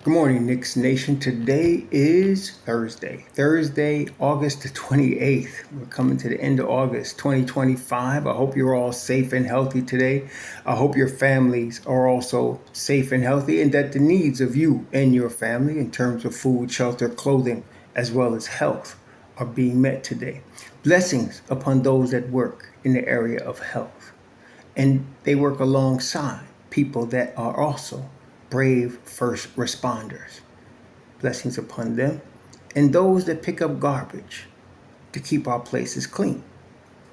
Good morning, Knicks Nation. Today is Thursday, August the 28th. We're coming to the end of August 2025. I hope you're all safe and healthy today. I hope your families are also safe and healthy and that the needs of you and your family in terms of food, shelter, clothing, as well as health are being met today. Blessings upon those that work in the area of health. And they work alongside people that are also brave first responders. Blessings upon them. And those that pick up garbage to keep our places clean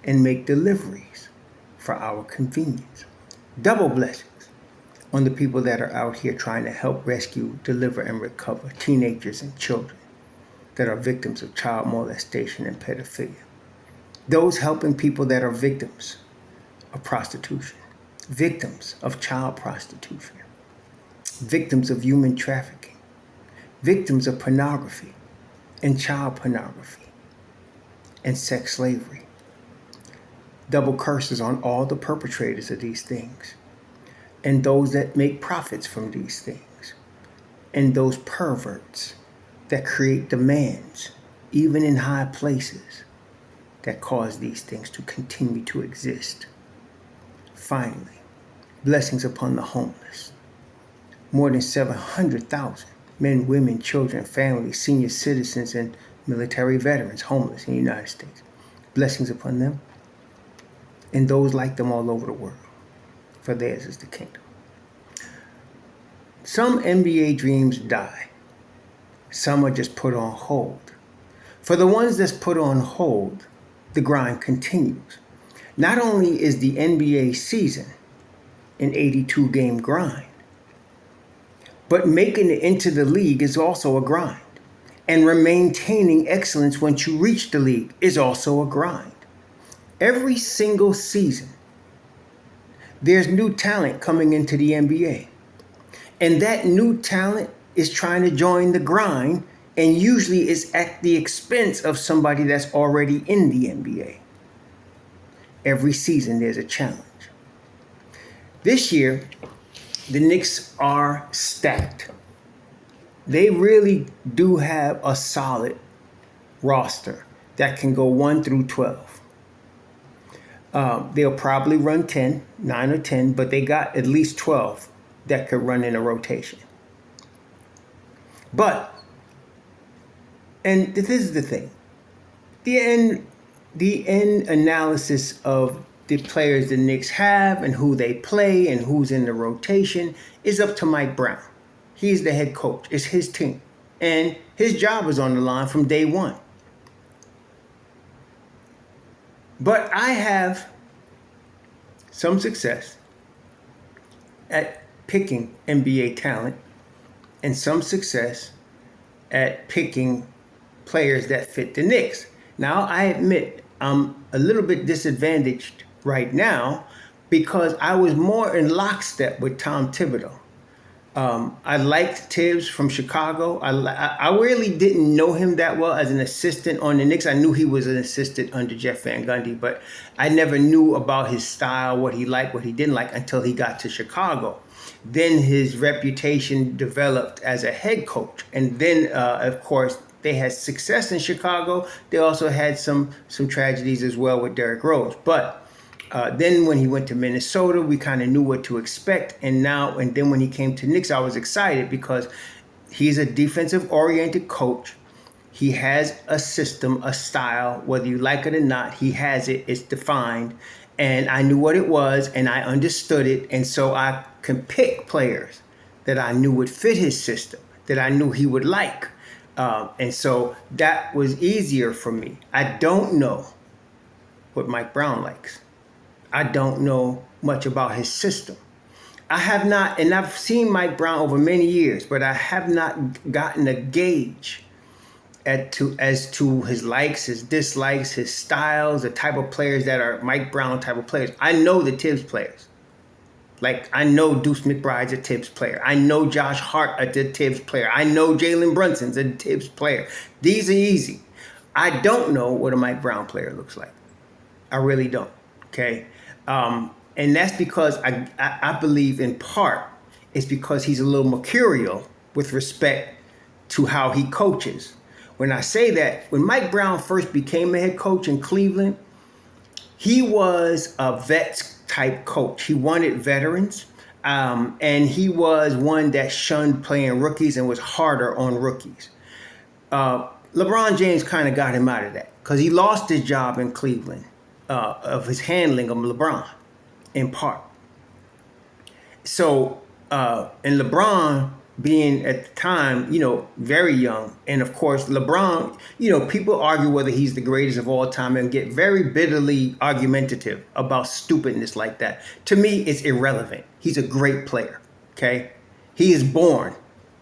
and make deliveries for our convenience. Double blessings on the people that are out here trying to help rescue, deliver, and recover teenagers and children that are victims of child molestation and pedophilia. Those helping people that are victims of prostitution, victims of child prostitution, victims of human trafficking, victims of pornography and child pornography and sex slavery. Double curses on all the perpetrators of these things and those that make profits from these things and those perverts that create demands, even in high places, that cause these things to continue to exist. Finally, blessings upon the homeless. More than 700,000 men, women, children, families, senior citizens, and military veterans homeless in the United States. Blessings upon them and those like them all over the world, for theirs is the kingdom. Some NBA dreams die. Some are just put on hold. For the ones that's put on hold, the grind continues. Not only is the NBA season an 82-game grind, but making it into the league is also a grind. And maintaining excellence once you reach the league is also a grind. Every single season, there's new talent coming into the NBA. And that new talent is trying to join the grind and usually is at the expense of somebody that's already in the NBA. Every season, there's a challenge. This year, the Knicks are stacked. They really do have a solid roster that can go 1 through 12. They'll probably run 9 or 10, but they got at least 12 that could run in a rotation. And this is the thing, the end analysis of the players the Knicks have and who they play and who's in the rotation is up to Mike Brown. He's the head coach. It's his team. And his job is on the line from day one. But I have some success at picking NBA talent and some success at picking players that fit the Knicks. Now, I admit I'm a little bit disadvantaged right now because I was more in lockstep with Tom Thibodeau. I liked Tibbs from Chicago. I really didn't know him that well as an assistant on the Knicks. I knew he was an assistant under Jeff Van Gundy, but I never knew about his style, what he liked, what he didn't like until he got to Chicago. Then his reputation developed as a head coach. And then, of course, they had success in Chicago. They also had some tragedies as well with Derrick Rose. But then when he went to Minnesota, we kind of knew what to expect. And then when he came to Knicks, I was excited because he's a defensive-oriented coach. He has a system, a style, whether you like it or not, he has it. It's defined. And I knew what it was, and I understood it. And so I could pick players that I knew would fit his system, that I knew he would like. And so that was easier for me. I don't know what Mike Brown likes. I don't know much about his system. I have not, and I've seen Mike Brown over many years, but I have not gotten a gauge as to his likes, his dislikes, his styles, the type of players that are Mike Brown type of players. I know the Tibbs players. Like, I know Deuce McBride's a Tibbs player. I know Josh Hart a Tibbs player. I know Jalen Brunson's a Tibbs player. These are easy. I don't know what a Mike Brown player looks like. I really don't, okay? And that's because I believe in part it's because he's a little mercurial with respect to how he coaches. When I say that, when Mike Brown first became a head coach in Cleveland, he was a vets type coach. He wanted veterans, and he was one that shunned playing rookies and was harder on rookies. LeBron James kind of got him out of that because he lost his job in Cleveland of his handling of LeBron, in part. So, and LeBron being at the time, very young. And of course, LeBron, people argue whether he's the greatest of all time and get very bitterly argumentative about stupidness like that. To me, it's irrelevant. He's a great player, okay? He is born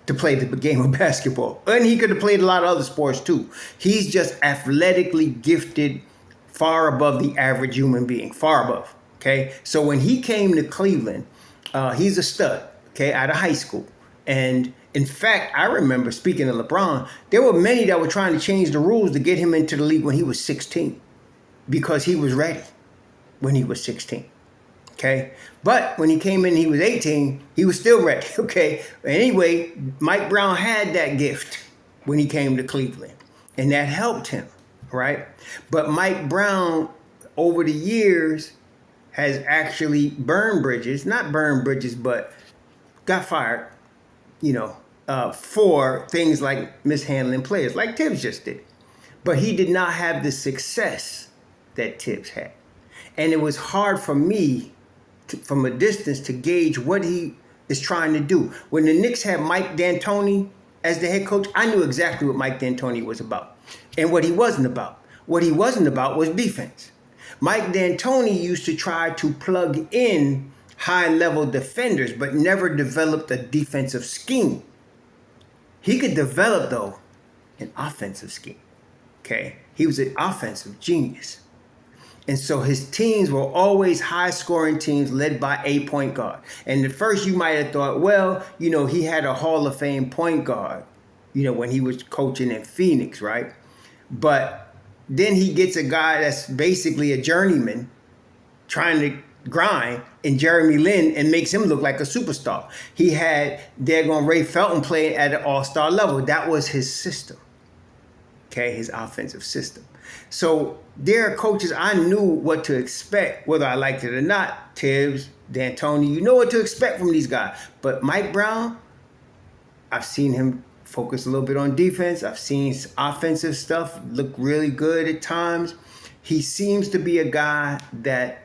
to play the game of basketball. And he could have played a lot of other sports too. He's just athletically gifted, far above the average human being, far above, okay? So when he came to Cleveland, he's a stud, okay, out of high school. And in fact, I remember, speaking of LeBron, there were many that were trying to change the rules to get him into the league when he was 16 because he was ready when he was 16. Okay. But when he came in, he was 18, he was still ready. Okay. Anyway, Mike Brown had that gift when he came to Cleveland, and that helped him. Right. But Mike Brown, over the years, has actually burned bridges, not burned bridges, but got fired, for things like mishandling players, like Tibbs just did. But he did not have the success that Tibbs had. And it was hard for me, from a distance, to gauge what he is trying to do. When the Knicks had Mike D'Antoni as the head coach, I knew exactly what Mike D'Antoni was about and what he wasn't about. What he wasn't about was defense. Mike D'Antoni used to try to plug in high-level defenders, but never developed a defensive scheme. He could develop, though, an offensive scheme. Okay? He was an offensive genius. And so his teams were always high-scoring teams led by a point guard. And at first you might have thought, well, he had a Hall of Fame point guard, when he was coaching in Phoenix, right? But then he gets a guy that's basically a journeyman trying to grind in Jeremy Lin and makes him look like a superstar. He had Ray Felton play at an all-star level. That was his system. Okay, his offensive system. So there are coaches, I knew what to expect, whether I liked it or not. Tibbs, D'Antoni, you know what to expect from these guys. But Mike Brown, I've seen him focus a little bit on defense. I've seen offensive stuff look really good at times. He seems to be a guy that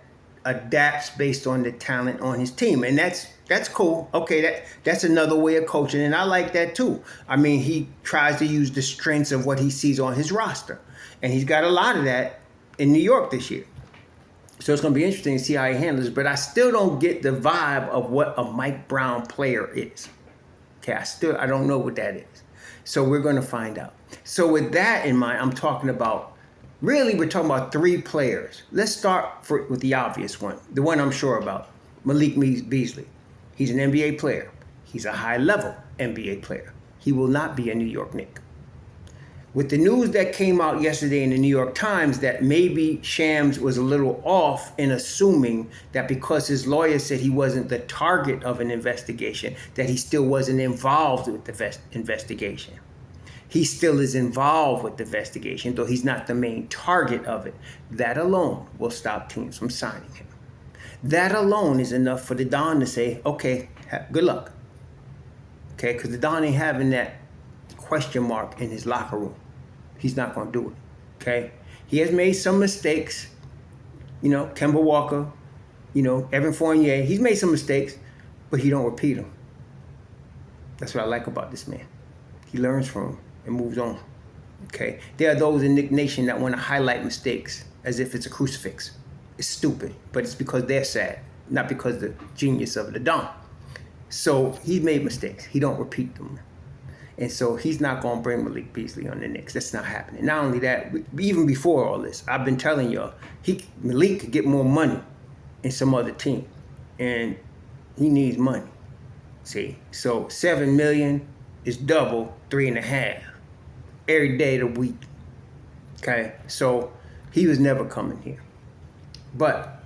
adapts based on the talent on his team. And that's cool. Okay, that's another way of coaching, and I like that too. I mean, he tries to use the strengths of what he sees on his roster. And he's got a lot of that in New York this year. So it's going to be interesting to see how he handles it. But I still don't get the vibe of what a Mike Brown player is. Okay, I don't know what that is. So we're going to find out. So with that in mind, we're talking about three players. Let's start with the obvious one, the one I'm sure about, Malik Beasley. He's an NBA player. He's a high-level NBA player. He will not be a New York Knick. With the news that came out yesterday in the New York Times that maybe Shams was a little off in assuming that because his lawyer said he wasn't the target of an investigation, that he still wasn't involved with the investigation. He still is involved with the investigation, though he's not the main target of it. That alone will stop teams from signing him. That alone is enough for the Don to say, okay, good luck. Okay, because the Don ain't having that question mark in his locker room. He's not going to do it. Okay? He has made some mistakes. Kemba Walker, Evan Fournier. He's made some mistakes, but he don't repeat them. That's what I like about this man. He learns from them and moves on. Okay? There are those in Knick Nation that want to highlight mistakes as if it's a crucifix. It's stupid, but it's because they're sad, not because of the genius of the Don. So he's made mistakes. He don't repeat them. And so he's not going to bring Malik Beasley on the Knicks. That's not happening. Not only that, even before all this, I've been telling y'all, Malik could get more money in some other team. And he needs money. See? So $7 million is double $3.5 every day of the week. Okay? So he was never coming here. But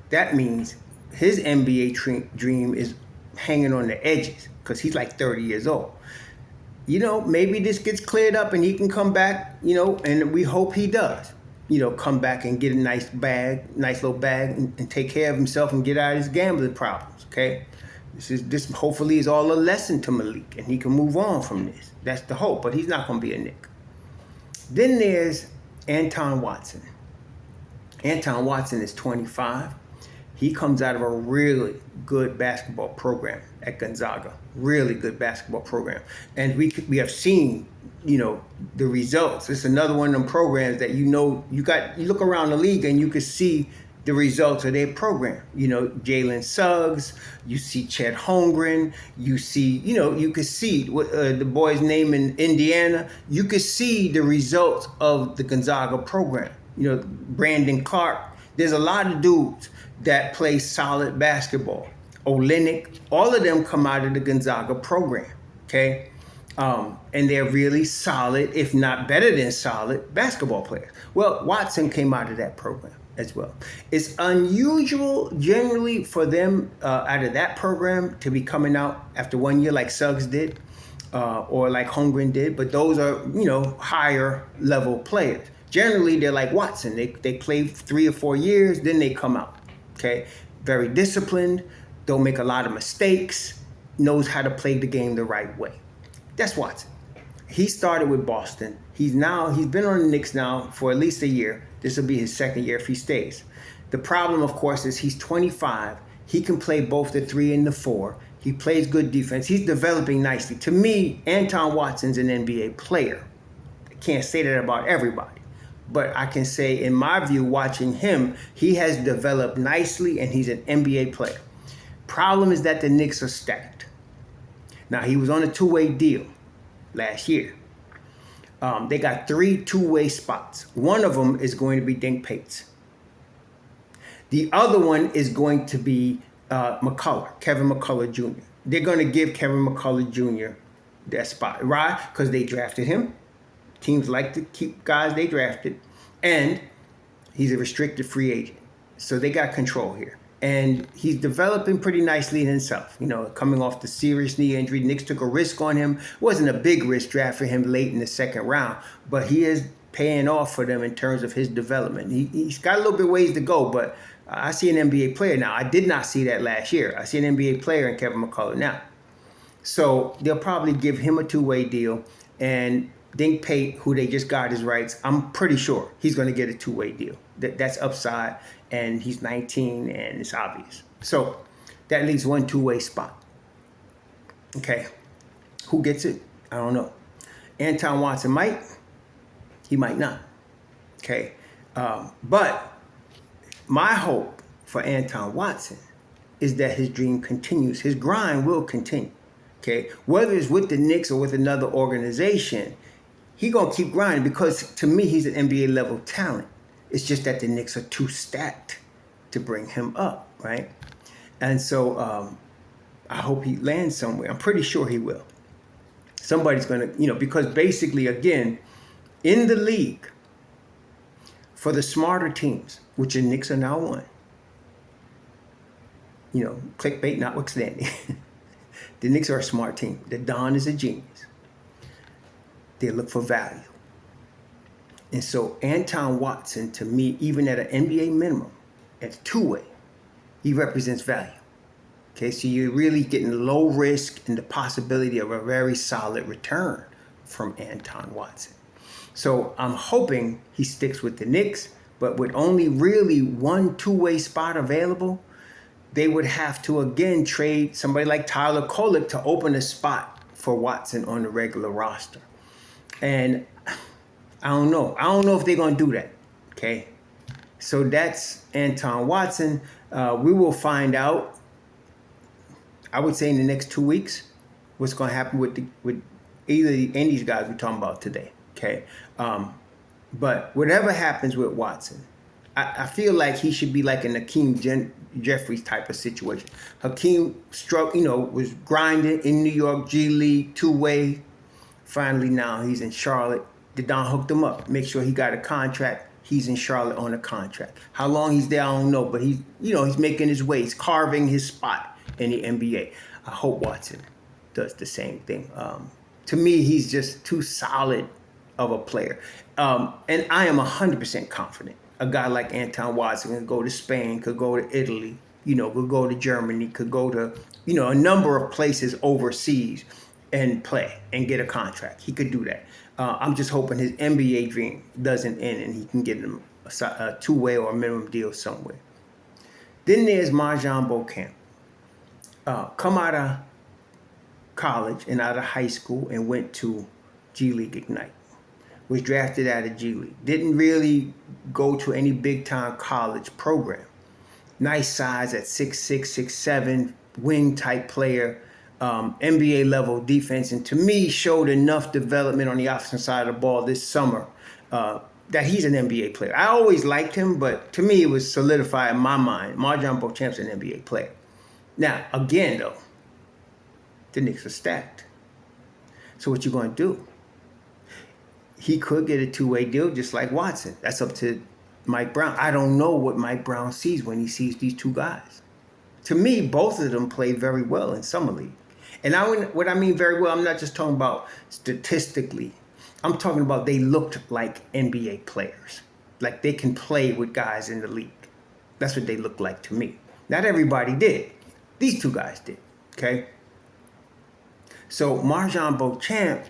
that means his NBA dream is hanging on the edges because he's like 30 years old. Maybe this gets cleared up and he can come back, and we hope he does, come back and get a nice little bag and take care of himself and get out of his gambling problems, okay? This hopefully is all a lesson to Malik and he can move on from this. That's the hope, but he's not going to be a Knick. Then there's Anton Watson. Anton Watson is 25. He comes out of a really good basketball program at Gonzaga. Really good basketball program. And we have seen, the results. It's another one of them programs that you look around the league and you can see the results of their program. Jalen Suggs, you see Chet Holmgren, you see, you could see the boy's name in Indiana. You could see the results of the Gonzaga program. Brandon Clark. There's a lot of dudes that play solid basketball. Olynyk, all of them come out of the Gonzaga program, okay? And they're really solid, if not better than solid, basketball players. Well, Watson came out of that program as well. It's unusual generally for them out of that program to be coming out after 1 year like Suggs did or like Holmgren did, but those are, higher level players. Generally, they're like Watson. They play 3 or 4 years, then they come out, okay? Very disciplined, don't make a lot of mistakes, knows how to play the game the right way. That's Watson. He started with Boston. He's been on the Knicks now for at least a year. This will be his second year if he stays. The problem, of course, is he's 25. He can play both the 3 and the 4. He plays good defense. He's developing nicely. To me, Anton Watson's an NBA player. I can't say that about everybody. But I can say, in my view, watching him, he has developed nicely and he's an NBA player. Problem is that the Knicks are stacked. Now, he was on a 2-way deal last year. They got 3 2-way spots. One of them is going to be Dink Pates. The other one is going to be Kevin McCullough Jr. They're going to give Kevin McCullough Jr. that spot. Right? Because they drafted him. Teams like to keep guys they drafted. And he's a restricted free agent. So they got control here. And he's developing pretty nicely in himself. Coming off the serious knee injury, Knicks took a risk on him. It wasn't a big risk draft for him late in the second round, but he is paying off for them in terms of his development. He's got a little bit ways to go, but I see an NBA player now. I did not see that last year. I see an NBA player in Kevin McCullough now. So they'll probably give him a 2-way deal. And Dink Pate, who they just got his rights, I'm pretty sure he's going to get a 2-way deal. That's upside, and he's 19, and it's obvious. So that leaves one 2-way spot. Okay. Who gets it? I don't know. Anton Watson might. He might not. Okay. But my hope for Anton Watson is that his dream continues. His grind will continue. Okay. Whether it's with the Knicks or with another organization, he's going to keep grinding because, to me, he's an NBA level talent. It's just that the Knicks are too stacked to bring him up, right? And so I hope he lands somewhere. I'm pretty sure he will. Somebody's going to, because basically, again, in the league, for the smarter teams, which the Knicks are now one, clickbait notwithstanding, the Knicks are a smart team. The Don is a genius. They look for value. And so Anton Watson, to me, even at an NBA minimum, at 2-way, he represents value. Okay, so you're really getting low risk and the possibility of a very solid return from Anton Watson. So I'm hoping he sticks with the Knicks, but with only really one 2-way spot available, they would have to again trade somebody like Tyler Kolek to open a spot for Watson on the regular roster. And I don't know. I don't know if they're going to do that. Okay. So that's Anton Watson. We will find out, I would say in the next 2 weeks, what's going to happen with either any of these guys we're talking about today. Okay. But whatever happens with Watson, I feel like he should be like an Hakeem Jeffries type of situation. Hakeem was grinding in New York, G League, 2-way. Finally, now he's in Charlotte. The Don hooked him up, make sure he got a contract. He's in Charlotte on a contract. How long he's there, I don't know, but he's making his way. He's carving his spot in the NBA. I hope Watson does the same thing. To me, he's just too solid of a player. And I am 100% confident. A guy like Anton Watson could go to Spain, could go to Italy, could go to Germany, could go to, a number of places overseas and play and get a contract. He could do that. I'm just hoping his NBA dream doesn't end and he can get him a two-way or a minimum deal somewhere. Then there's Marjon Beauchamp. Come out of college and out of high school and went to G League Ignite. Was drafted out of G League. Didn't really go to any big-time college program. Nice size at 6'6", 6'7", wing-type player. NBA level defense, and to me showed enough development on the offensive side of the ball this summer that he's an NBA player. I always liked him, but to me it was solidified in my mind. Marjon Beauchamp's an NBA player. Now, again though, the Knicks are stacked. So what you going to do? He could get a two-way deal just like Watson. That's up to Mike Brown. I don't know what Mike Brown sees when he sees these two guys. To me, both of them play very well in summer league. And what I mean very well, I'm not just talking about statistically. I'm talking about they looked like NBA players. Like they can play with guys in the league. That's what they look like to me. Not everybody did. These two guys did, okay? So Marjon Beauchamp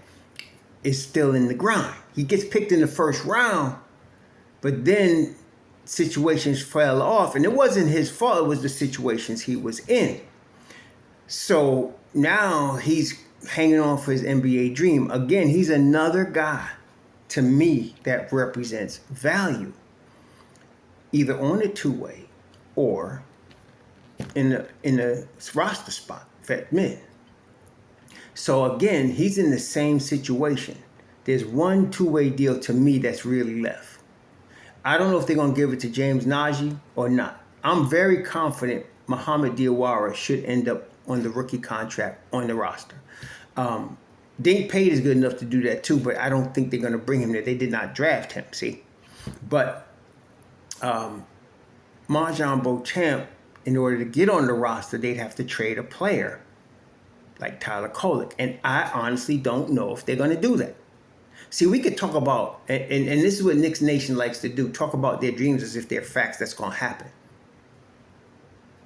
is still in the grind. He gets picked in the first round, but then situations fell off. And it wasn't his fault. It was the situations he was in. So now he's hanging on for his NBA dream. Again, he's another guy to me that represents value, either on a two-way or in a roster spot, vet min. So again, he's in the same situation. There's one two-way deal to me that's really left. I don't know if they're going to give it to James Najee or not. I'm very confident Muhammad Diawara should end up on the rookie contract on the roster. Dink Pate is good enough to do that too, but I don't think they're going to bring him there. They did not draft him, see? But Marjon Beauchamp, in order to get on the roster, they'd have to trade a player like Tyler Kolek. And I honestly don't know if they're going to do that. See, we could talk about, and this is what Knicks Nation likes to do, talk about their dreams as if they're facts that's going to happen.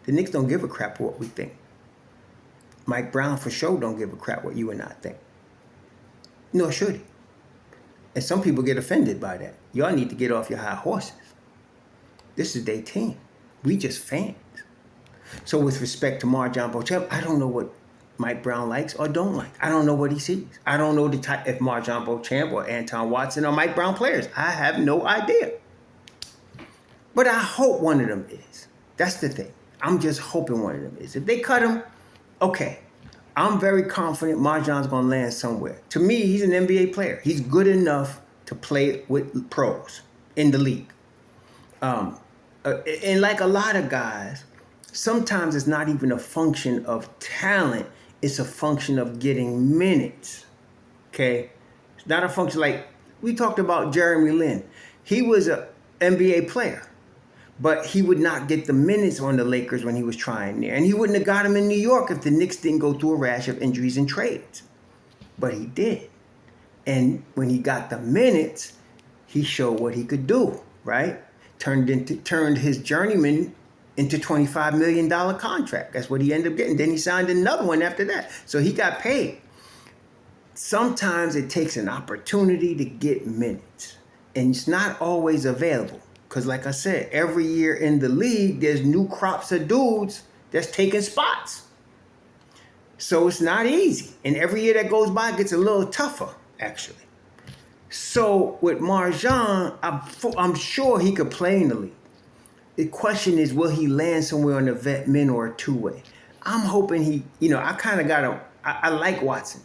The Knicks don't give a crap what we think. Mike Brown for sure don't give a crap what you and I think. Nor should he. And some people get offended by that. Y'all need to get off your high horses. This is their team. We just fans. So with respect to Marjon Beauchamp, I don't know what Mike Brown likes or don't like. I don't know what he sees. I don't know the type if Marjon Beauchamp or Anton Watson or Mike Brown players. I have no idea. But I hope one of them is. That's the thing. I'm just hoping one of them is. If they cut him, okay. I'm very confident Marjon's going to land somewhere. To me, he's an NBA player. He's good enough to play with pros in the league. And like a lot of guys, sometimes it's not even a function of talent. It's a function of getting minutes. Okay? It's not a function like we talked about Jeremy Lin. He was an NBA player, but he would not get the minutes on the Lakers when he was trying there. And he wouldn't have got him in New York if the Knicks didn't go through a rash of injuries and trades. But he did. And when he got the minutes, he showed what he could do, right? Turned his journeyman into $25 million contract. That's what he ended up getting. Then he signed another one after that. So he got paid. Sometimes it takes an opportunity to get minutes. And it's not always available. Because like I said, every year in the league, there's new crops of dudes that's taking spots. So it's not easy. And every year that goes by, it gets a little tougher, actually. So with Marjon, I'm sure he could play in the league. The question is, will he land somewhere on a vet min or a two-way? I'm hoping he, I like Watson,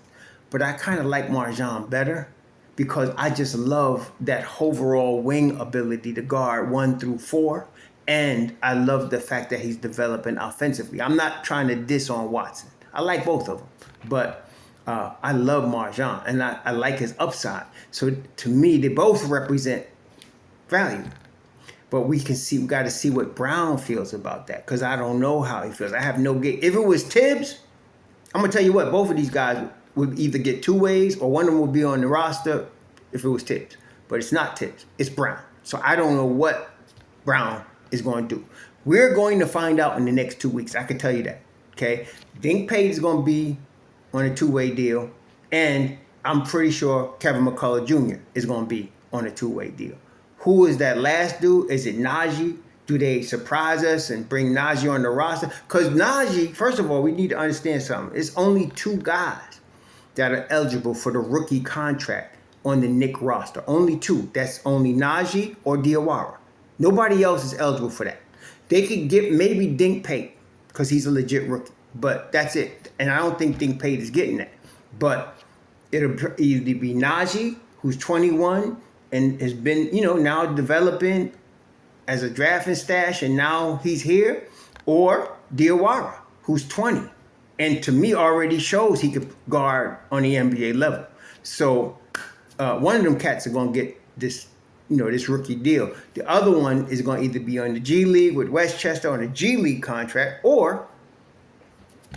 but I kind of like Marjon better because I just love that overall wing ability to guard 1 through 4. And I love the fact that he's developing offensively. I'm not trying to diss on Watson. I like both of them, but I love Marjon and I like his upside. So to me, they both represent value. But we got to see what Brown feels about that because I don't know how he feels. I have no gauge. If it was Tibbs, I'm going to tell you what, both of these guys would either get two ways or one of them would be on the roster if it was Tibbs. But it's not Tibbs. It's Brown. So I don't know what Brown is going to do. We're going to find out in the next 2 weeks. I can tell you that. Okay? Dink Pate is going to be on a two-way deal. And I'm pretty sure Kevin McCullough Jr. is going to be on a two-way deal. Who is that last dude? Is it Najee? Do they surprise us and bring Najee on the roster? Because Najee, first of all, we need to understand something. It's only two guys that are eligible for the rookie contract on the Knicks roster. Only two. That's only Najee or Diawara. Nobody else is eligible for that. They could get maybe Dink Pate because he's a legit rookie. But that's it. And I don't think Dink Pate is getting that. But it'll either be Najee, who's 21 and has been, now developing as a drafting stash, and now he's here, or Diawara, who's 20, and to me already shows he could guard on the NBA level. So one of them cats are going to get this, this rookie deal. The other one is going to either be on the G League with Westchester on a G League contract, or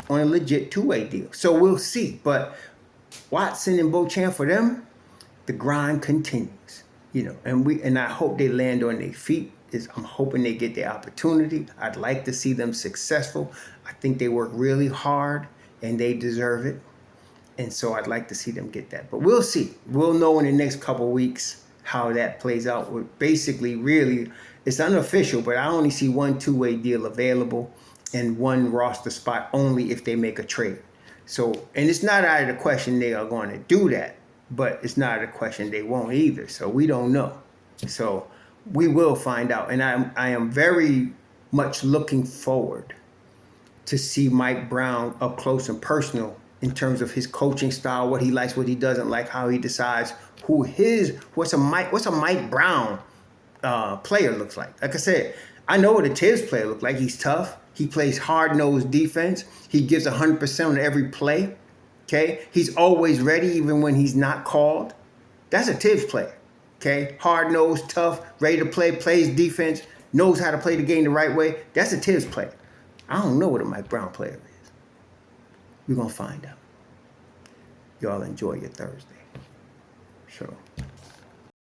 on a legit two-way deal. So we'll see. But Watson and Beauchamp, for them, the grind continues. And I hope they land on their feet. I'm hoping they get the opportunity. I'd like to see them successful. I think they work really hard and they deserve it. And so I'd like to see them get that. But we'll see. We'll know in the next couple weeks how that plays out. We're basically, really, it's unofficial, but I only see one two-way deal available and one roster spot only if they make a trade. So, and it's not out of the question they are going to do that, but it's not out of the question they won't either. So we don't know. So we will find out. And I am very much looking forward to see Mike Brown up close and personal in terms of his coaching style, what he likes, what he doesn't like, how he decides what's a Mike Brown player looks like. Like I said, I know what a Tibbs player looks like. He's tough. He plays hard-nosed defense. He gives 100% on every play. Okay? He's always ready even when he's not called. That's a Tibbs player. Okay, hard-nosed, tough, ready to play, plays defense, knows how to play the game the right way. That's a Tibbs player. I don't know what a Mike Brown player is. We're going to find out. Y'all enjoy your Thursday. Sure.